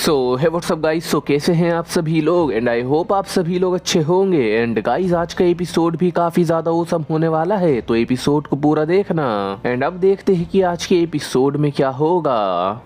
हे WhatsApp guys, सो कैसे हैं आप सभी लोग। एंड आई होप आप सभी लोग अच्छे होंगे। एंड गाइस, आज का एपिसोड भी काफी ज्यादा औसम होने वाला है, तो एपिसोड को पूरा देखना। एंड अब देखते हैं कि आज के एपिसोड में क्या होगा।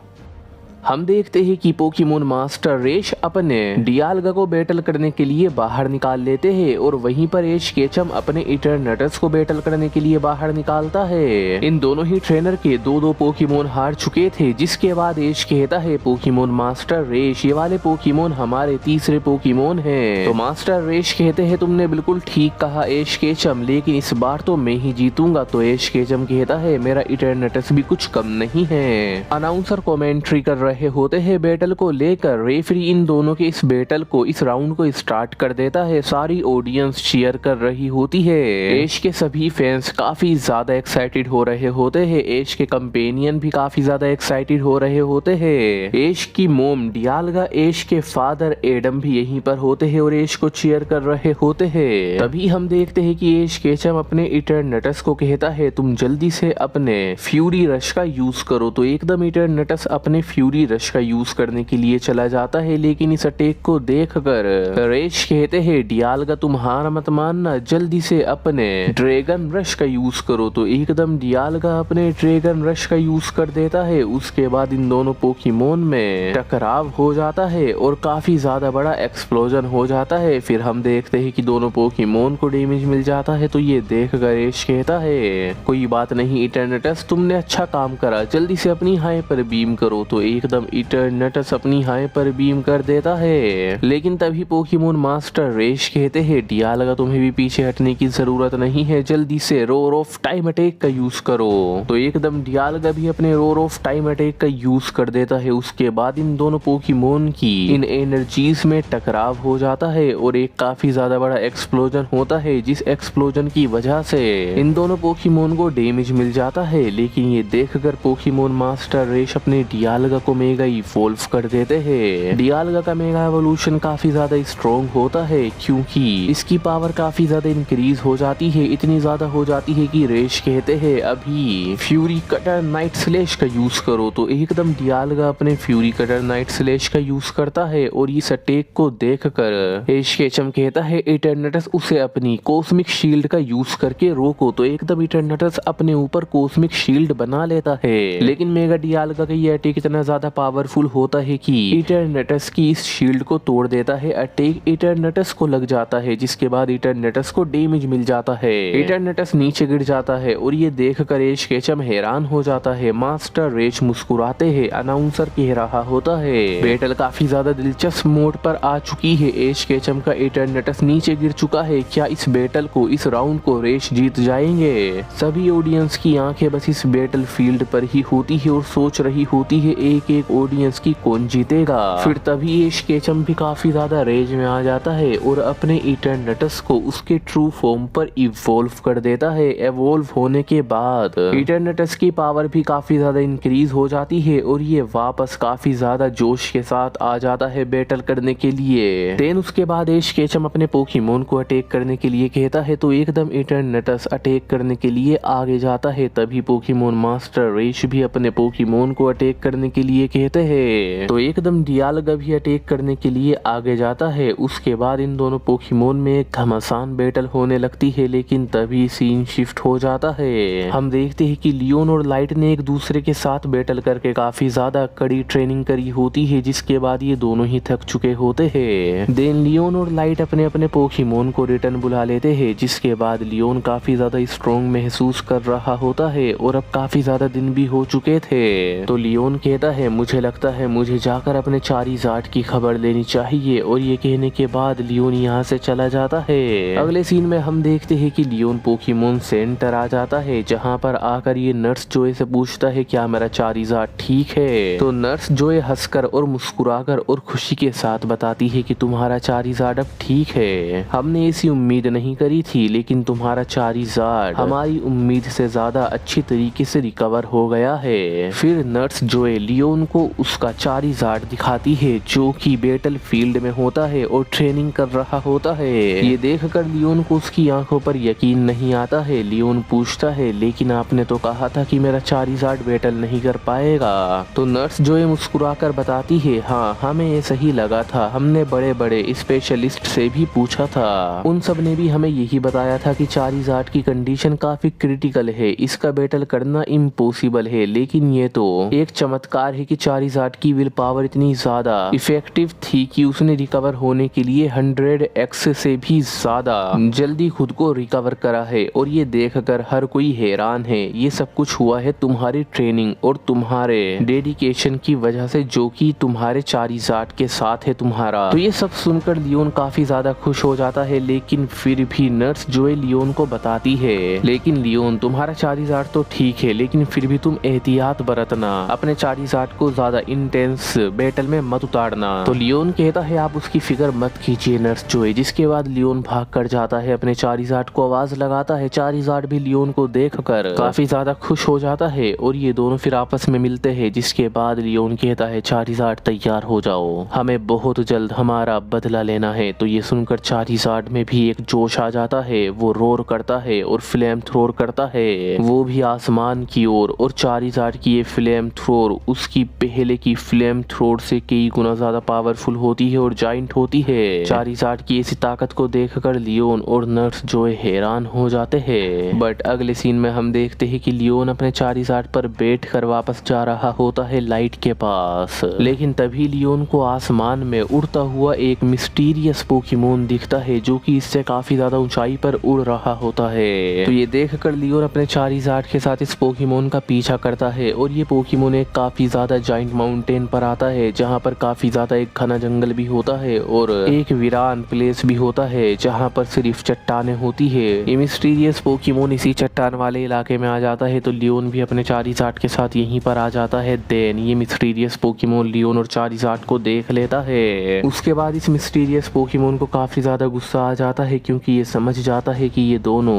हम देखते हैं कि पोकेमोन मास्टर रेश अपने डियालगा को बैटल करने के लिए बाहर निकाल लेते हैं और वहीं पर एश केचम अपने इटरनटस को बैटल करने के लिए बाहर निकालता है। इन दोनों ही ट्रेनर के दो पोकेमोन हार चुके थे, जिसके बाद एश कहता है पोकेमोन मास्टर रेश, ये वाले पोकेमोन हमारे तीसरे पोकेमोन हैं। तो मास्टर रेश कहते हैं तुमने बिल्कुल ठीक कहा एश केचम, लेकिन इस बार तो मैं ही जीतूंगा। तो एश केचम कहता है मेरा इटरनटस भी कुछ कम नहीं है। अनाउंसर कमेंट्री कर रहे होते हैं बैटल को लेकर। रेफरी इन दोनों के इस बैटल को, इस राउंड को स्टार्ट कर देता है। सारी ऑडियंस चीयर कर रही होती है। एश के सभी फैंस काफी ज्यादा एक्साइटेड हो रहे होते हैं। एश के कंपेनियन भी काफी ज्यादा एक्साइटेड हो रहे होते हैं। एश की मोम डियालगा, एश के फादर एडम भी यहीं पर होते हैं और एश को चीयर कर रहे होते हैं। तभी हम देखते हैं कि एश केचम अपने इटरनटस को कहता है तुम जल्दी से अपने फ्यूरी रश का यूज करो। तो एकदम इटरनटस अपने फ्यूरी रश का यूज करने के लिए चला जाता है, लेकिन इस अटैक को देखकर रेश कहते हैं डियालगा तुम हार मत मानना, जल्दी से अपने ड्रैगन रश का यूज करो। तो एकदम डियालगा अपने ड्रैगन रश का यूज कर देता है। उसके बाद इन दोनों पोकेमोन में टकराव हो जाता है और काफी ज्यादा बड़ा एक्सप्लोजन हो जाता है। फिर हम देखते हैं कि दोनों पोकेमोन को डैमेज मिल जाता है। तो ये देखकर रेश कहता है कोई बात नहीं इटरनटस, तुमने अच्छा काम करा, जल्दी से अपनी हाइपर बीम करो। तो एकदम इटरनटस अपनी हाइपर बीम कर देता है, लेकिन तभी पोकेमोन मास्टर रेश कहते हैं डियालगा तुम्हें भी पीछे हटने की जरूरत नहीं है, जल्दी से रोर ऑफ टाइम अटैक का यूज करो। तो एकदम डियालगा भी अपने रोर ऑफ टाइम अटैक का यूज कर देता है। उसके बाद इन दोनों पोकेमोन की इन एनर्जीज में टकराव हो जाता है और एक काफी ज्यादा बड़ा एक्सप्लोजन होता है, जिस एक्सप्लोजन की वजह से इन दोनों पोकेमोन को डैमेज मिल जाता है। लेकिन ये देखकर पोकेमोन मास्टर रेश अपने डियालगा को मेगा इवॉल्व कर देते हैं। डियालगा का मेगा एवोल्यूशन काफी ज्यादा स्ट्रॉन्ग होता है, क्योंकि इसकी पावर काफी ज्यादा इंक्रीज हो जाती है। इतनी ज्यादा हो जाती है कि रेश कहते हैं अभी फ्यूरी कटर नाइट स्लैश का यूज करो। तो एकदम डियालगा अपने फ्यूरी कटर नाइट स्लैश का यूज करता है और इस अटैक को देखकर एश केचम कहता है इटरनटस उसे अपनी कॉस्मिक शील्ड का यूज करके रोको। तो एकदम इटरनटस अपने ऊपर कॉस्मिक शील्ड बना लेता है, लेकिन मेगा डियालगा का ये अटैक इतना ज्यादा पावरफुल होता है कि इटरनटस की इस शील्ड को तोड़ देता है। अटैक इटरनटस को लग जाता है, जिसके बाद इटरनटस को डैमेज मिल जाता है। इटरनटस नीचे गिर जाता है और ये देखकर एश केचम हैरान हो जाता है। मास्टर रेश मुस्कुराते हैं। अनाउंसर कह रहा होता है बैटल काफी ज्यादा दिलचस्प मोड पर आ चुकी है। एश केचम का इटरनटस नीचे गिर चुका है। क्या इस बैटल को, इस राउंड को रेश जीत जाएंगे? सभी ऑडियंस की आंखें बस इस बैटल फील्ड पर ही होती है और सोच रही होती है एक एक ऑडियंस की कौन जीतेगा। फिर तभी एश केचम भी काफी ज्यादा रेज में आ जाता है और अपने इटरनटस को उसके ट्रू फॉर्म पर इवॉल्व कर देता है। एवॉल्व होने के बाद इटरनटस की पावर भी काफी ज्यादा इंक्रीज हो जाती है और ये वापस काफी ज्यादा जोश के साथ आ जाता है बैटल करने के लिए। देन उसके बाद एश केचम अपने पोकेमोन को अटैक करने के लिए कहता है, तो एकदम इटरनटस अटैक करने के लिए आगे जाता है। तभी पोकेमोन मास्टर रेश भी अपने पोकेमोन को अटैक करने के लिए कहते हैं। तो एकदम डियालगा भी अटैक करने के लिए आगे जाता है। उसके बाद इन दोनों पोकेमोन में एक घमासान बैटल होने लगती है, लेकिन तभी सीन शिफ्ट हो जाता है। हम देखते हैं कि लियोन और लाइट ने एक दूसरे के साथ बैटल करके काफी ज्यादा कड़ी ट्रेनिंग करी होती है, जिसके बाद ये दोनों ही थक चुके होते हैं। देन लियोन और लाइट अपने अपने पोकेमोन को रिटर्न बुला लेते हैं, जिसके बाद लियोन काफी ज्यादा स्ट्रॉन्ग महसूस कर रहा होता है और अब काफी ज्यादा दिन भी हो चुके थे। तो लियोन कहता है मुझे लगता है मुझे जाकर अपने चारीजार्ड की खबर लेनी चाहिए, और ये कहने के बाद लियोन यहाँ से चला जाता है। अगले सीन में हम देखते हैं कि लियोन पोकेमोन सेंटर आ जाता है, जहाँ पर आकर ये नर्स जोए से पूछता है क्या मेरा चारीजार्ड ठीक है। तो नर्स जोए हंसकर और मुस्कुराकर और खुशी के साथ बताती है कि तुम्हारा चारीजार्ड अब ठीक है। हमने ऐसी उम्मीद नहीं करी थी, लेकिन तुम्हारा चारीजार्ड हमारी उम्मीद से ज्यादा अच्छी तरीके से रिकवर हो गया है। फिर नर्स जोए लियोन को उसका चारिज़ार्ड दिखाती है जो कि बैटल फील्ड में होता है और ट्रेनिंग कर रहा होता है। ये देखकर लियोन को उसकी आंखों पर यकीन नहीं आता है। लियोन पूछता है लेकिन आपने तो कहा था कि मेरा चारिज़ार्ड बैटल नहीं कर पाएगा। तो नर्स जोए मुस्कुराकर बताती है हाँ हमें ये सही लगा था, हमने बड़े बड़े स्पेशलिस्ट से भी पूछा था, उन सब ने भी हमें यही बताया था कि चारिज़ार्ड की कंडीशन काफी क्रिटिकल है, इसका बैटल करना इम्पॉसिबल है। लेकिन ये तो एक चमत्कार है कि चारिज़ार्ड की विल पावर इतनी ज्यादा इफेक्टिव थी कि उसने रिकवर होने के लिए 100x से भी ज्यादा जल्दी खुद को रिकवर करा है। और ये देखकर हर कोई हैरान है। ये सब कुछ हुआ है तुम्हारी ट्रेनिंग और तुम्हारे डेडिकेशन की वजह से, जो कि तुम्हारे चारिज़ार्ड के साथ है तुम्हारा। तो ये सब सुनकर लियोन काफी ज्यादा खुश हो जाता है। लेकिन फिर भी नर्स जोए लियोन को बताती है लेकिन लियोन तुम्हारा चारिज़ार्ड तो ठीक है, लेकिन फिर भी तुम एहतियात बरतना, अपने चारिज़ार्ड को ज्यादा इंटेंस बैटल में मत उतारना। तो लियोन कहता है आप उसकी फिक्र मत कीजिए नर्स जोए। जिसके बाद लियोन भाग कर जाता है, अपने चारिज़ार्ड को आवाज लगाता है। चारिज़ार्ड भी लियोन को देखकर काफी ज्यादा खुश हो जाता है और ये दोनों फिर आपस में मिलते हैं। जिसके बाद लियोन कहता है चारिज़ार्ड तैयार हो जाओ, हमें बहुत जल्द हमारा बदला लेना है। तो ये सुनकर चारिज़ार्ड में भी एक जोश आ जाता है, वो रोर करता है और फ्लेम थ्रोर करता है, वो भी आसमान की ओर। और चारिज़ार्ड की ये फ्लेम थ्रोर उसकी पहले की फ्लेम थ्रोर से कई गुना ज्यादा पावरफुल होती है और जाइंट होती है। चारिज़ार्ड की ऐसी ताकत को देखकर लियोन और नर्स जोए हैरान हो जाते हैं। बट अगले सीन में हम देखते हैं कि लियोन अपने चारिज़ार्ड पर बैठकर वापस जा रहा होता है लाइट के पास। लेकिन तभी लियोन को आसमान में उड़ता हुआ एक मिस्टीरियस पोकेमोन दिखता है जो कि इससे काफी ज्यादा ऊंचाई पर उड़ रहा होता है। तो ये देखकर लियोन अपने चारिज़ार्ड के साथ इस पोकेमोन का पीछा करता है और ये पोकेमोन एक काफी ज्यादा जाइंट माउंटेन पर आता है जहाँ पर काफी ज्यादा एक घना जंगल भी होता है और एक वीरान प्लेस भी होता है जहाँ पर सिर्फ चट्टानें होती है। ये मिस्टीरियस पोकेमोन इसी चट्टान वाले इलाके में आ जाता है तो लियोन भी अपने चारिज़ार्ड के साथ यहीं पर आ जाता है। देन ये मिस्टीरियस पोकेमोन लियोन और चारिज़ार्ड को देख लेता है। उसके बाद इस मिस्टीरियस पोकेमोन को काफी ज्यादा गुस्सा आ जाता है क्योंकि ये समझ जाता है कि ये दोनों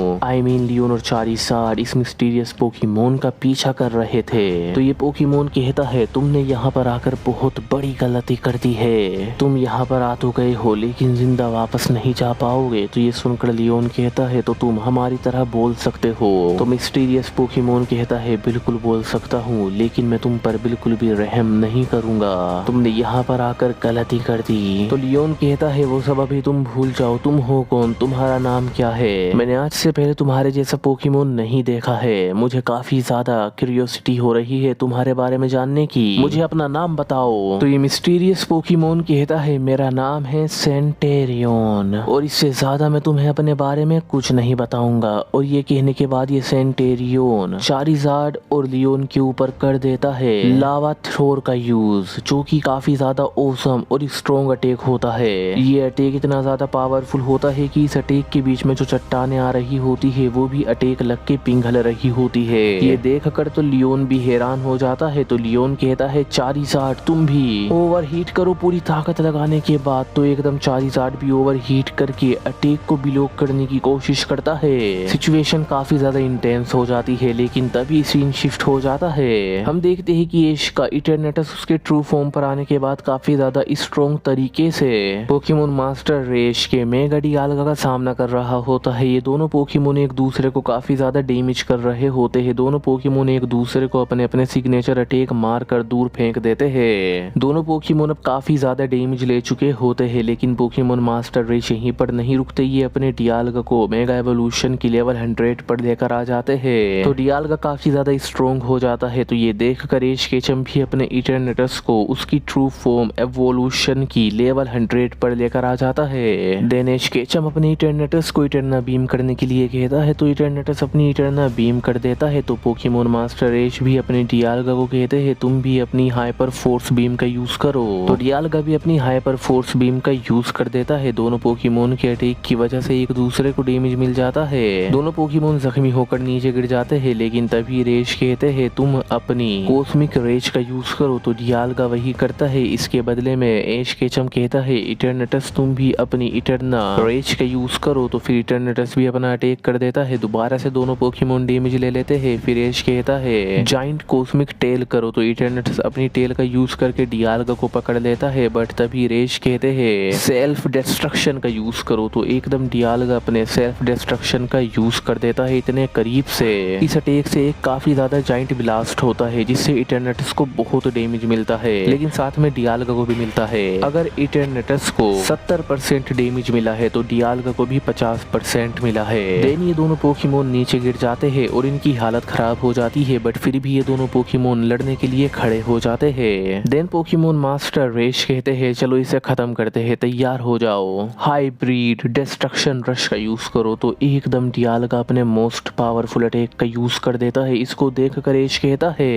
लियोन और चारिज़ार्ड इस मिस्टीरियस पोकेमोन का पीछा कर रहे थे। तो ये पोकेमोन कहता है तुमने यहाँ पर आकर बहुत बड़ी गलती कर दी है, तुम यहाँ पर आ तो गए हो लेकिन जिंदा वापस नहीं जा पाओगे। तो ये सुनकर लियोन कहता है तो तुम हमारी तरह बोल सकते हो। तो मिस्टीरियस पोकेमोन कहता है बिल्कुल बोल सकता हूँ, लेकिन मैं तुम पर बिल्कुल भी रहम नहीं करूंगा, तुमने यहाँ पर आकर गलती कर दी। तो लियोन कहता है वो सब अभी तुम भूल जाओ, तुम हो कौन, तुम्हारा नाम क्या है, मैंने आज से पहले तुम्हारे जैसा पोकेमोन नहीं देखा है, मुझे काफी ज्यादा क्यूरियोसिटी हो रही है तुम्हारे बारे में जानने की, मुझे अपना नाम बताओ। तो ये मिस्टीरियस पोकेमोन कहता है मेरा नाम है सेंटेरियन और इससे ज्यादा मैं तुम्हें अपने बारे में कुछ नहीं बताऊंगा। और ये कहने के बाद ये सेंटेरियन चारिज़ार्ड और लियोन के ऊपर कर देता है लावा थ्रोर का यूज, जो कि काफी ज्यादा ओसम और स्ट्रॉन्ग अटैक होता है। ये अटैक इतना ज्यादा पावरफुल होता है कि इस अटैक के बीच में जो चट्टानें आ रही होती है वो भी अटैक लग के पिघल रही होती है। ये देखकर तो लियोन भी हैरान हो जाता है। तो लियोन कहता है चारिज़ार्ड तुम भी ओवरहीट करो पूरी ताकत लगाने के बाद। तो एकदम चारिज़ार्ड भी ओवरहीट करके अटैक को ब्लॉक करने की कोशिश करता है। सिचुएशन काफी ज्यादा इंटेंस हो जाती है लेकिन तभी सीन शिफ्ट हो जाता है। हम देखते हैं कि एश का इटरनेटस उसके ट्रू फॉर्म पर आने के बाद काफी ज्यादा स्ट्रॉन्ग तरीके से पोकेमोन मास्टर रेश के मेगा डियालगा का सामना कर रहा होता है। ये दोनों पोकेमोन एक दूसरे को काफी ज्यादा डैमेज कर रहे होते हैं। दोनों पोकेमोन एक दूसरे को अपने अपने सिग्नेचर अटैक मार कर दूर फेंक देते हैं। दोनों पोकेमोन अब काफी ज्यादा डैमेज ले चुके होते हैं लेकिन पोकेमोन मास्टर रेश यहीं पर नहीं रुकते। ये अपने डियालगा को मेगा एवोल्यूशन की लेवल 100 पर लेकर आ जाते हैं। तो डियालगा काफी ज्यादा स्ट्रॉन्ग हो जाता है। तो ये देख कर एश केचम भी अपने इटरनेटस को उसकी ट्रू फॉर्म एवोल्यूशन की लेवल 100 पर लेकर आ जाता है। देन एश केचम अपने इटरनेटस को इटरना बीम करने के लिए कहता है तो इटरनेटस अपनी इटरना बीम कर देता है। तो पोकेमोन मास्टर एश भी अपने डियालगा को कहते हैं तुम भी अपनी हाइपर फोर्स बीम का यूज करो। तो डियालगा भी अपनी हाइपर फोर्स बीम का यूज कर देता है। दोनों पोकेमोन के अटैक की वजह से एक दूसरे को डैमेज मिल जाता है। दोनों पोकेमोन जख्मी होकर नीचे गिर जाते हैं लेकिन तभी रेश कहते हैं तुम अपनी कॉस्मिक रेज का यूज करो। तो डियालगा वही करता है। इसके बदले में एश केचम कहता है इटरनेटस तुम भी अपनी इटरना रेज का यूज करो। तो फिर इटरनेटस भी अपना अटैक कर देता है। दोबारा से दोनों पोकेमोन डैमेज ले लेते हैं। फिर एश कहता है जाइंट कॉस्मिक टेल करो। तो इटर्नटस अपनी टेल का यूज करके डियालगा को पकड़ लेता है, बट तभी रेश कहते हैं सेल्फ डिस्ट्रक्शन का यूज करो। तो एकदम डियालगा अपने सेल्फ डिस्ट्रक्शन का यूज कर देता है इतने करीब से। इस अटैक से एक काफी ज्यादा जाइंट ब्लास्ट होता है जिससे इटर्नटस को बहुत डैमेज मिलता है, लेकिन साथ में डियालगा को भी मिलता है। अगर इटर्नटस को 70% डैमेज मिला है तो डियालगा को भी 50% मिला है। देन ये दोनों पोकेमोन नीचे गिर जाते हैं और इनकी हालत खराब हो जाती है, बट फिर भी ये दोनों पोकेमोन लड़ने के लिए खड़े हो जाते हैं। देन पोकेमोन मास्टर रेश कहते हैं चलो इसे खत्म करते हैं, तैयार हो जाओ। हाइब्रिड डिस्ट्रक्शन रश का यूज करो। तो एकदम डियालगा अपने मोस्ट पावरफुल अटैक का यूज कर देता है। इसको देख कर रेश कहता है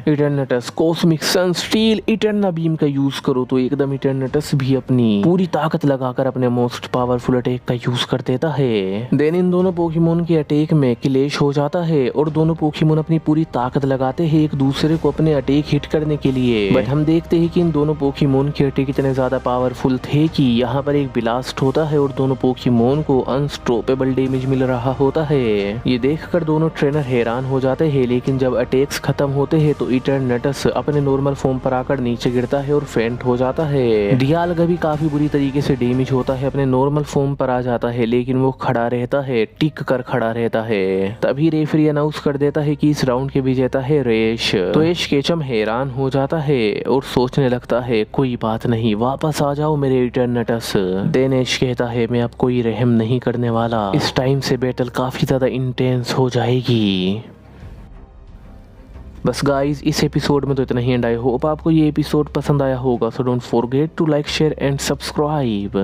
इटर्नटस कॉस्मिक सन स्टील इटर्ना बीम का यूज करो। तो एकदम इटर्नटस भी अपनी पूरी ताकत लगाकर अपने मोस्ट पावरफुल अटैक का यूज कर देता है। देन इन दोनों पोकेमोन के अटैक में क्लैश हो जाता है और दोनों पोकेमोन अपनी पूरी ताकत लगाते हैं एक दूसरे को अपने अटैक हिट करने के लिए। बट हम देखते हैं कि इन दोनों पोकेमोन के अटैक इतने ज्यादा पावरफुल थे कि यहाँ पर एक ब्लास्ट होता है और दोनों पोकेमोन को अनस्टॉपेबल डैमेज मिल रहा होता है। ये देखकर दोनों ट्रेनर हैरान हो जाते हैं, लेकिन जब अटैक्स खत्म होते हैं तो इटर्नटस अपने नॉर्मल फॉर्म पर आकर नीचे गिरता है और फेंट हो जाता है। डियालगा भी काफी बुरी तरीके से डैमेज होता है, अपने नॉर्मल फॉर्म पर आ जाता है, लेकिन वो खड़ा रहता है, टिक कर खड़ा रहता है। तभी रेफरी अनाउंस कर देता है कि इस राउंड के विजेता है रेश। तो एश केचम हैरान हो जाता है और सोचने लगता है कोई बात नहीं, वापस आ जाओ मेरे इटर्नटस। देन एश कहता है मैं अब कोई रहम नहीं करने वाला, इस टाइम से बैटल काफी ज्यादा इंटेंस हो जाएगी। बस गाइज इस एपिसोड में तो इतना ही एंड आई होप आपको ये एपिसोड पसंद आया होगा। So don't forget to like share and subscribe.